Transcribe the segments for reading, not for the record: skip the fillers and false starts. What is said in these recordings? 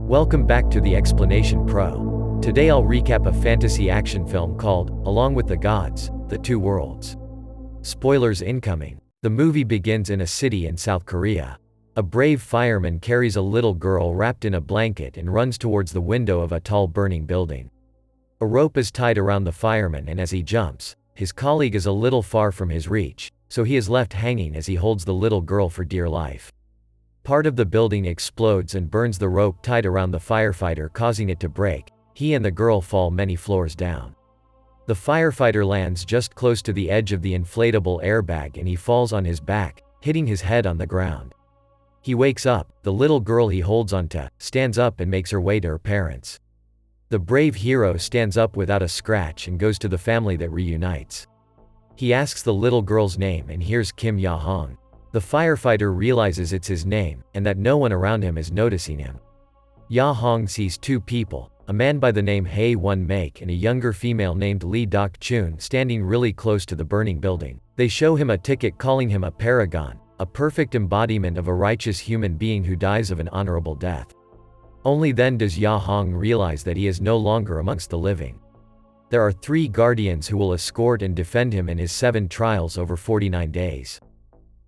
Welcome back to the Explanation Pro. Today I'll recap a fantasy action film called, Along with the Gods, The Two Worlds. Spoilers incoming. The movie begins in a city in South Korea. A brave fireman carries a little girl wrapped in a blanket and runs towards the window of a tall burning building. A rope is tied around the fireman, and as he jumps, his colleague is a little far from his reach, so he is left hanging as he holds the little girl for dear life. Part of the building explodes and burns the rope tied around the firefighter, causing it to break. He and the girl fall many floors down. The firefighter lands just close to the edge of the inflatable airbag and he falls on his back, hitting his head on the ground. He wakes up, the little girl he holds onto stands up and makes her way to her parents. The brave hero stands up without a scratch and goes to the family that reunites. He asks the little girl's name and hears Kim Ya-hong. The firefighter realizes it's his name, and that no one around him is noticing him. Ya-hong sees two people, a man by the name Hae Won-mak and a younger female named Lee Dok-chun standing really close to the burning building. They show him a ticket calling him a paragon, a perfect embodiment of a righteous human being who dies of an honorable death. Only then does Ya-hong realize that he is no longer amongst the living. There are 3 guardians who will escort and defend him in his 7 trials over 49 days.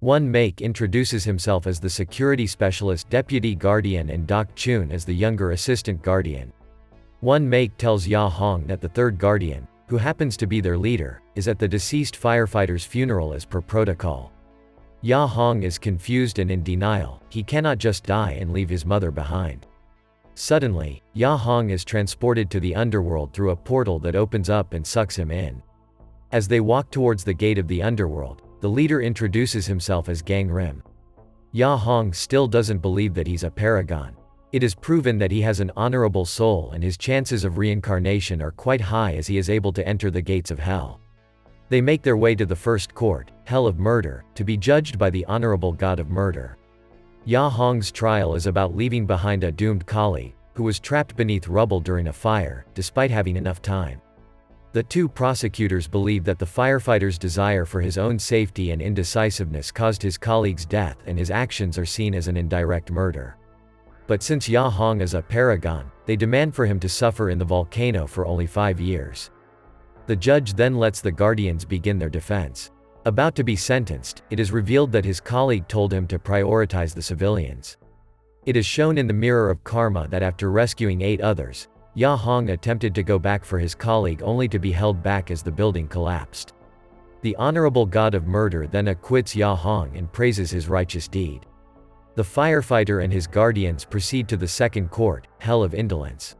Won-mak introduces himself as the security specialist deputy guardian and Dok-chun as the younger assistant guardian. Won-mak tells Ya-hong that the 3rd guardian, who happens to be their leader, is at the deceased firefighter's funeral as per protocol. Ya-hong is confused and in denial. He cannot just die and leave his mother behind. Suddenly, Ya-hong is transported to the underworld through a portal that opens up and sucks him in. As they walk towards the gate of the underworld, the leader introduces himself as Gang Rim. Ya-hong still doesn't believe that he's a paragon. It is proven that he has an honorable soul and his chances of reincarnation are quite high as he is able to enter the gates of hell. They make their way to the first court, Hell of Murder, to be judged by the honorable god of murder. Ya-hong's trial is about leaving behind a doomed colleague, who was trapped beneath rubble during a fire, despite having enough time. The 2 prosecutors believe that the firefighter's desire for his own safety and indecisiveness caused his colleague's death and his actions are seen as an indirect murder. But since Ya-hong is a paragon, they demand for him to suffer in the volcano for only 5 years. The judge then lets the guardians begin their defense. About to be sentenced, it is revealed that his colleague told him to prioritize the civilians. It is shown in the mirror of karma that after rescuing 8 others, Ya-hong attempted to go back for his colleague only to be held back as the building collapsed. The honorable god of murder then acquits Ya-hong and praises his righteous deed. The firefighter and his guardians proceed to the second court, Hell of Indolence.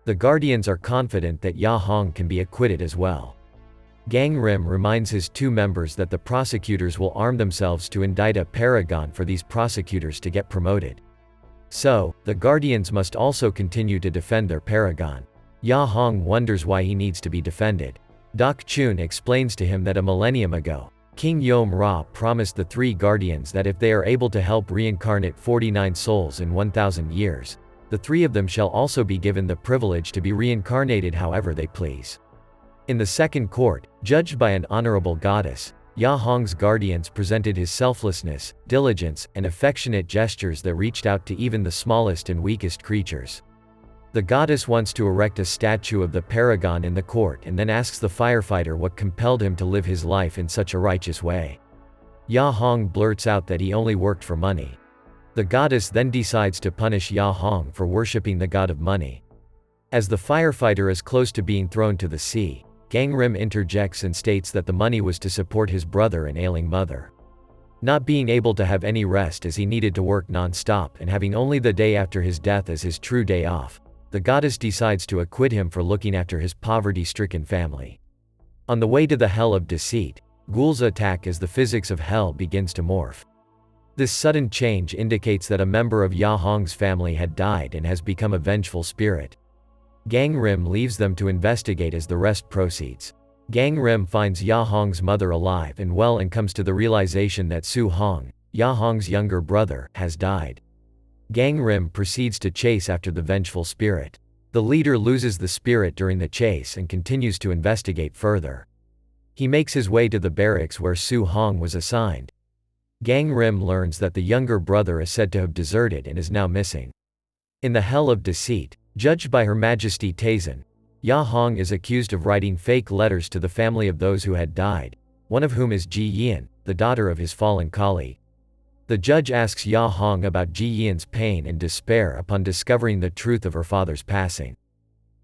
The guardians are confident that Ya-hong can be acquitted as well. Gang Rim reminds his 2 members that the prosecutors will arm themselves to indict a paragon for these prosecutors to get promoted. So, the guardians must also continue to defend their paragon. Ya-hong wonders why he needs to be defended. Dok-chun explains to him that a millennium ago, King Yom-ra promised the 3 guardians that if they are able to help reincarnate 49 souls in 1,000 years, the 3 of them shall also be given the privilege to be reincarnated however they please. In the second court, judged by an honorable goddess, Ya-hong's guardians presented his selflessness, diligence, and affectionate gestures that reached out to even the smallest and weakest creatures. The goddess wants to erect a statue of the paragon in the court and then asks the firefighter what compelled him to live his life in such a righteous way. Ya-hong blurts out that he only worked for money. The goddess then decides to punish Ya-hong for worshipping the god of money. As the firefighter is close to being thrown to the sea, Gang Rim interjects and states that the money was to support his brother and ailing mother. Not being able to have any rest as he needed to work non-stop and having only the day after his death as his true day off, the goddess decides to acquit him for looking after his poverty-stricken family. On the way to the Hell of Deceit, ghouls attack as the physics of hell begins to morph. This sudden change indicates that a member of Ya-hong's family had died and has become a vengeful spirit. Gang Rim leaves them to investigate as the rest proceeds. Gang Rim finds Ya-hong's mother alive and well and comes to the realization that Su-hong, Ya-hong's younger brother, has died. Gang Rim proceeds to chase after the vengeful spirit. The leader loses the spirit during the chase and continues to investigate further. He makes his way to the barracks where Su-hong was assigned. Gang Rim learns that the younger brother is said to have deserted and is now missing. In the Hell of Deceit, judged by Her Majesty Tazan, Ya Hong is accused of writing fake letters to the family of those who had died, one of whom is Ji Yin, the daughter of his fallen colleague. The judge asks Ya Hong about Ji Yin's pain and despair upon discovering the truth of her father's passing.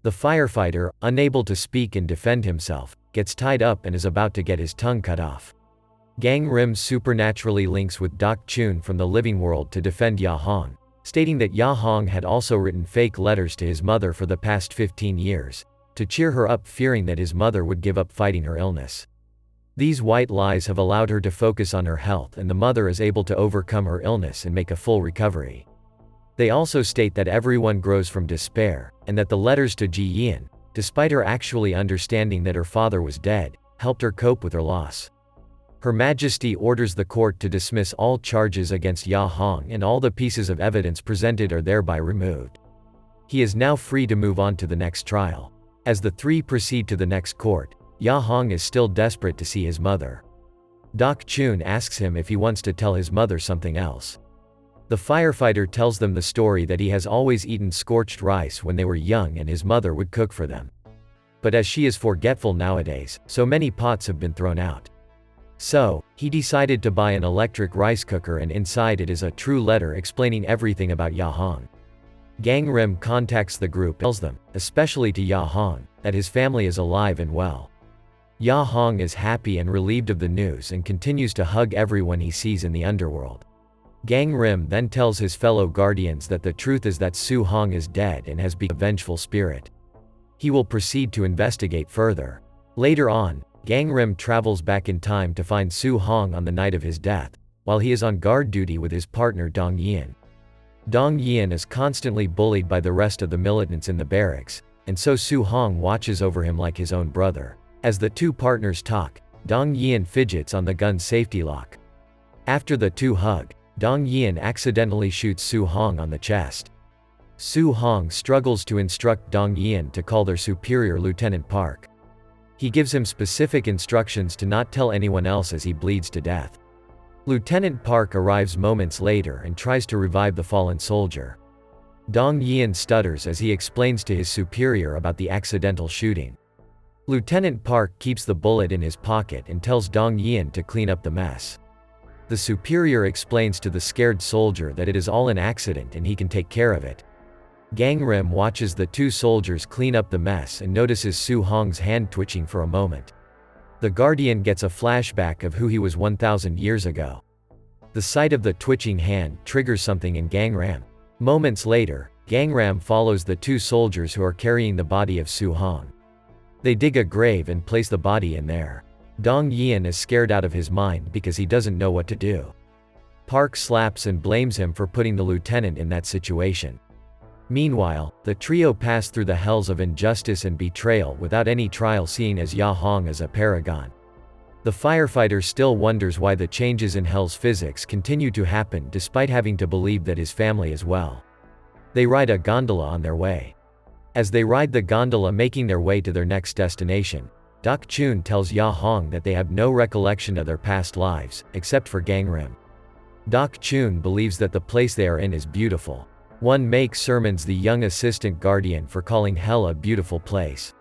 The firefighter, unable to speak and defend himself, gets tied up and is about to get his tongue cut off. Gang Rim supernaturally links with Doc Chun from the living world to defend Ya Hong, stating that Ya Hong had also written fake letters to his mother for the past 15 years, to cheer her up, fearing that his mother would give up fighting her illness. These white lies have allowed her to focus on her health, and the mother is able to overcome her illness and make a full recovery. They also state that everyone grows from despair, and that the letters to Ji Yin, despite her actually understanding that her father was dead, helped her cope with her loss. Her Majesty orders the court to dismiss all charges against Ya Hong, and all the pieces of evidence presented are thereby removed. He is now free to move on to the next trial. As the three proceed to the next court, Ya Hong is still desperate to see his mother. Doc Chun asks him if he wants to tell his mother something else. The firefighter tells them the story that he has always eaten scorched rice when they were young and his mother would cook for them. But as she is forgetful nowadays, so many pots have been thrown out. So, he decided to buy an electric rice cooker, and inside it is a true letter explaining everything about Ya Hong. Gang Rim contacts the group and tells them, especially to Ya Hong, that his family is alive and well. Ya Hong is happy and relieved of the news and continues to hug everyone he sees in the underworld. Gang Rim then tells his fellow guardians that the truth is that Su Hong is dead and has become a vengeful spirit. He will proceed to investigate further. Later on, Gang Rim travels back in time to find Su Hong on the night of his death, while he is on guard duty with his partner Dong Yin. Dong Yin is constantly bullied by the rest of the militants in the barracks, and so Su Hong watches over him like his own brother. As the two partners talk, Dong Yin fidgets on the gun's safety lock. After the two hug, Dong Yin accidentally shoots Su Hong on the chest. Su Hong struggles to instruct Dong Yin to call their superior Lieutenant Park. He gives him specific instructions to not tell anyone else as he bleeds to death. Lieutenant Park arrives moments later and tries to revive the fallen soldier. Dong Yin stutters as he explains to his superior about the accidental shooting. Lieutenant Park keeps the bullet in his pocket and tells Dong Yin to clean up the mess. The superior explains to the scared soldier that it is all an accident and he can take care of it. Gang Rim watches the two soldiers clean up the mess and notices Su Hong's hand twitching for a moment. The Guardian gets a flashback of who he was 1,000 years ago. The sight of the twitching hand triggers something in Gang Rim. Moments later, Gang Rim follows the two soldiers who are carrying the body of Su Hong. They dig a grave and place the body in there. Dong Yin is scared out of his mind because he doesn't know what to do. Park slaps and blames him for putting the lieutenant in that situation. Meanwhile, the trio pass through the hells of injustice and betrayal without any trial, seeing as Ya Hong is a paragon. The firefighter still wonders why the changes in hell's physics continue to happen despite having to believe that his family is well. They ride a gondola on their way. As they ride the gondola making their way to their next destination, Doc Chun tells Ya Hong that they have no recollection of their past lives, except for Gang Rim. Doc Chun believes that the place they are in is beautiful. One makes sermons the young assistant guardian for calling hell a beautiful place.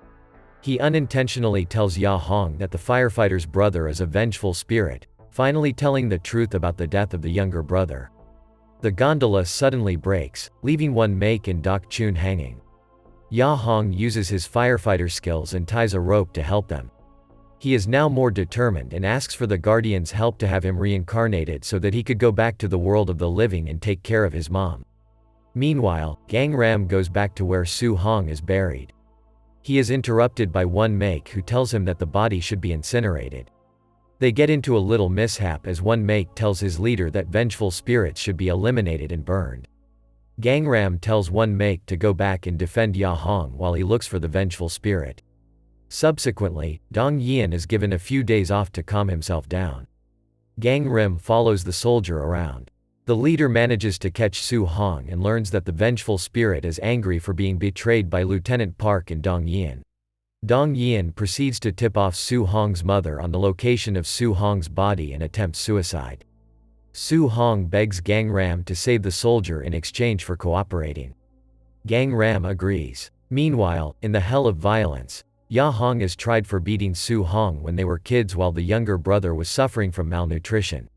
He unintentionally tells Ya Hong that the firefighter's brother is a vengeful spirit, finally telling the truth about the death of the younger brother. The gondola suddenly breaks, leaving one make and Doc Chun hanging. Ya Hong uses his firefighter skills and ties a rope to help them. He is now more determined and asks for the Guardian's help to have him reincarnated so that he could go back to the world of the living and take care of his mom. Meanwhile, Gang Ram goes back to where Su Hong is buried. He is interrupted by one make who tells him that the body should be incinerated. They get into a little mishap as one make tells his leader that vengeful spirits should be eliminated and burned. Gang Ram tells one make to go back and defend Ya Hong while he looks for the vengeful spirit. Subsequently, Dong Yin is given a few days off to calm himself down. Gang Rim follows the soldier around. The leader manages to catch Su Hong and learns that the vengeful spirit is angry for being betrayed by Lieutenant Park and Dong Yin. Dong Yin proceeds to tip off Su Hong's mother on the location of Su Hong's body and attempts suicide. Su Hong begs Gang Ram to save the soldier in exchange for cooperating. Gang Ram agrees. Meanwhile, in the hell of violence, Ya Hong is tried for beating Su Hong when they were kids while the younger brother was suffering from malnutrition.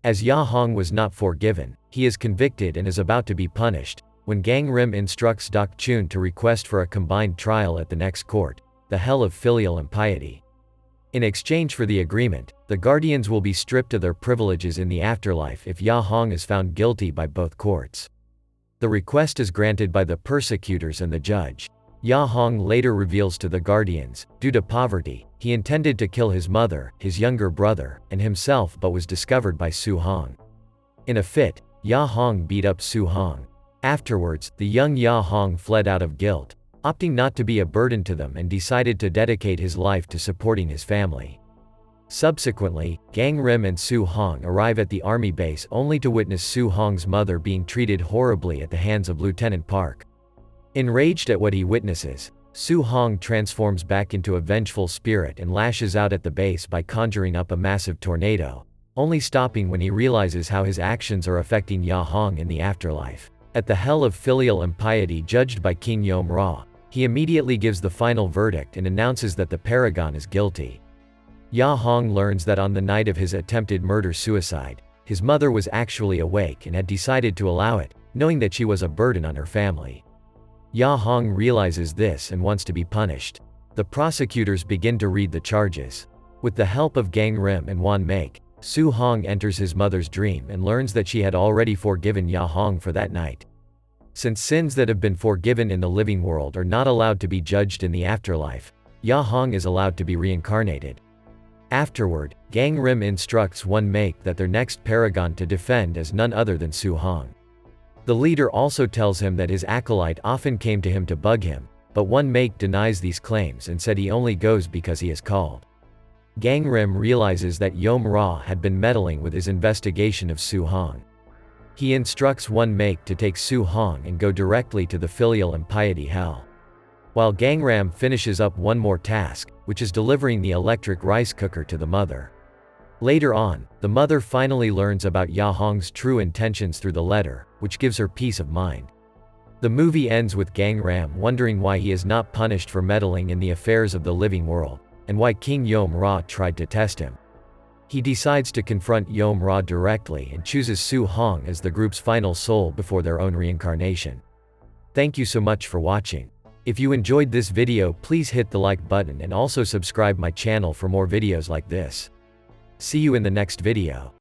As Ya Hong was not forgiven, he is convicted and is about to be punished, when Gang Rim instructs Dak Chun to request for a combined trial at the next court, the hell of filial impiety. In exchange for the agreement, the guardians will be stripped of their privileges in the afterlife if Ya Hong is found guilty by both courts. The request is granted by the persecutors and the judge. Ya Hong later reveals to the guardians, due to poverty, he intended to kill his mother, his younger brother, and himself but was discovered by Su Hong. In a fit, Ya Hong beat up Su Hong. Afterwards, the young Ya Hong fled out of guilt, opting not to be a burden to them and decided to dedicate his life to supporting his family. Subsequently, Gang Rim and Su Hong arrive at the army base only to witness Su Hong's mother being treated horribly at the hands of Lieutenant Park. Enraged at what he witnesses, Su Hong transforms back into a vengeful spirit and lashes out at the base by conjuring up a massive tornado, only stopping when he realizes how his actions are affecting Ya Hong in the afterlife. At the hell of filial impiety judged by King Yom Ra, he immediately gives the final verdict and announces that the paragon is guilty. Ya Hong learns that on the night of his attempted murder-suicide, his mother was actually awake and had decided to allow it, knowing that she was a burden on her family. Ya Hong realizes this and wants to be punished. The prosecutors begin to read the charges. With the help of Gang Rim and Wan Make, Su Hong enters his mother's dream and learns that she had already forgiven Ya Hong for that night. Since sins that have been forgiven in the living world are not allowed to be judged in the afterlife, Ya Hong is allowed to be reincarnated. Afterward, Gang Rim instructs Wan Make that their next paragon to defend is none other than Su Hong. The leader also tells him that his acolyte often came to him to bug him, but Wan Make denies these claims and said he only goes because he is called. Gang Rim realizes that Yom Ra had been meddling with his investigation of Su Hong. He instructs Wan Make to take Su Hong and go directly to the filial impiety hell. While Gang Ram finishes up one more task, which is delivering the electric rice cooker to the mother. Later on, the mother finally learns about Ya Hong's true intentions through the letter, which gives her peace of mind. The movie ends with Gang Ram wondering why he is not punished for meddling in the affairs of the living world, and why King Yom Ra tried to test him. He decides to confront Yom Ra directly and chooses Su Hong as the group's final soul before their own reincarnation. Thank you so much for watching. If you enjoyed this video, please hit the like button and also subscribe my channel for more videos like this. See you in the next video.